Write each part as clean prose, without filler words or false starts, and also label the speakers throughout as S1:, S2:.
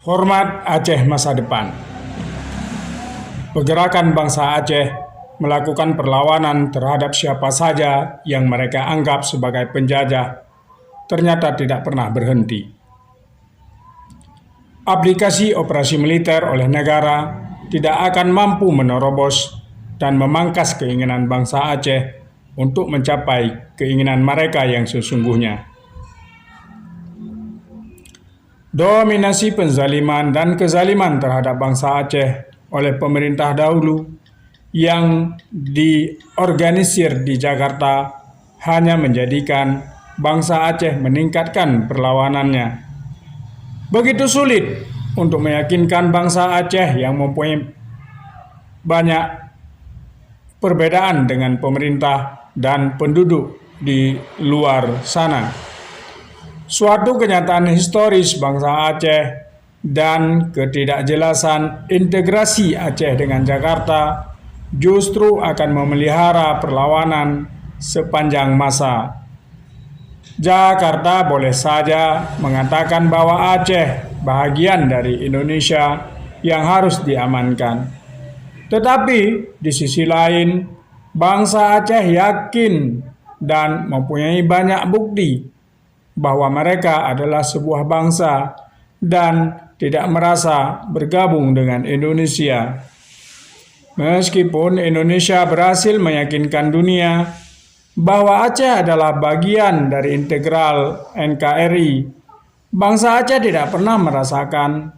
S1: Hormat Aceh masa depan. Pergerakan bangsa Aceh melakukan perlawanan terhadap siapa saja yang mereka anggap sebagai penjajah, ternyata tidak pernah berhenti. Aplikasi operasi militer oleh negara tidak akan mampu menerobos dan memangkas keinginan bangsa Aceh untuk mencapai keinginan mereka yang sesungguhnya. Dominasi penzaliman dan kezaliman terhadap bangsa Aceh oleh pemerintah dahulu yang diorganisir di Jakarta hanya menjadikan bangsa Aceh meningkatkan perlawanannya. Begitu sulit untuk meyakinkan bangsa Aceh yang mempunyai banyak perbedaan dengan pemerintah dan penduduk di luar sana. Suatu kenyataan historis bangsa Aceh dan ketidakjelasan integrasi Aceh dengan Jakarta justru akan memelihara perlawanan sepanjang masa. Jakarta boleh saja mengatakan bahwa Aceh bahagian dari Indonesia yang harus diamankan. Tetapi di sisi lain, bangsa Aceh yakin dan mempunyai banyak bukti bahwa mereka adalah sebuah bangsa dan tidak merasa bergabung dengan Indonesia. Meskipun Indonesia berhasil meyakinkan dunia bahwa Aceh adalah bagian dari integral NKRI, bangsa Aceh tidak pernah merasakan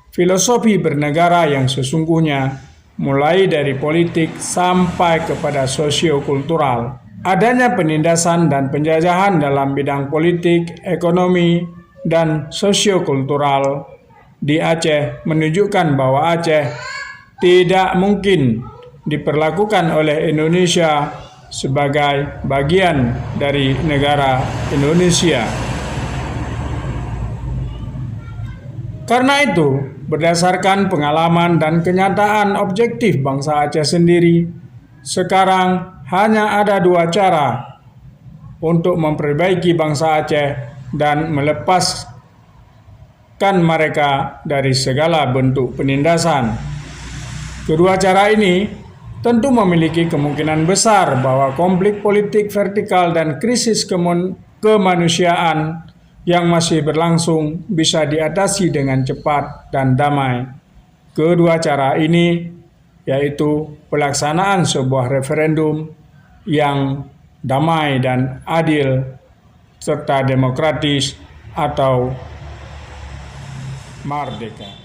S1: filosofi bernegara yang sesungguhnya, mulai dari politik sampai kepada sosiokultural. Adanya penindasan dan penjajahan dalam bidang politik, ekonomi, dan sosiokultural di Aceh menunjukkan bahwa Aceh tidak mungkin diperlakukan oleh Indonesia sebagai bagian dari negara Indonesia. Karena itu, berdasarkan pengalaman dan kenyataan objektif bangsa Aceh sendiri, sekarang hanya ada dua cara untuk memperbaiki bangsa Aceh dan melepaskan mereka dari segala bentuk penindasan. Kedua cara ini tentu memiliki kemungkinan besar bahwa konflik politik vertikal dan krisis kemanusiaan yang masih berlangsung bisa diatasi dengan cepat dan damai. Kedua cara ini yaitu pelaksanaan sebuah referendum yang damai dan adil serta demokratis atau merdeka.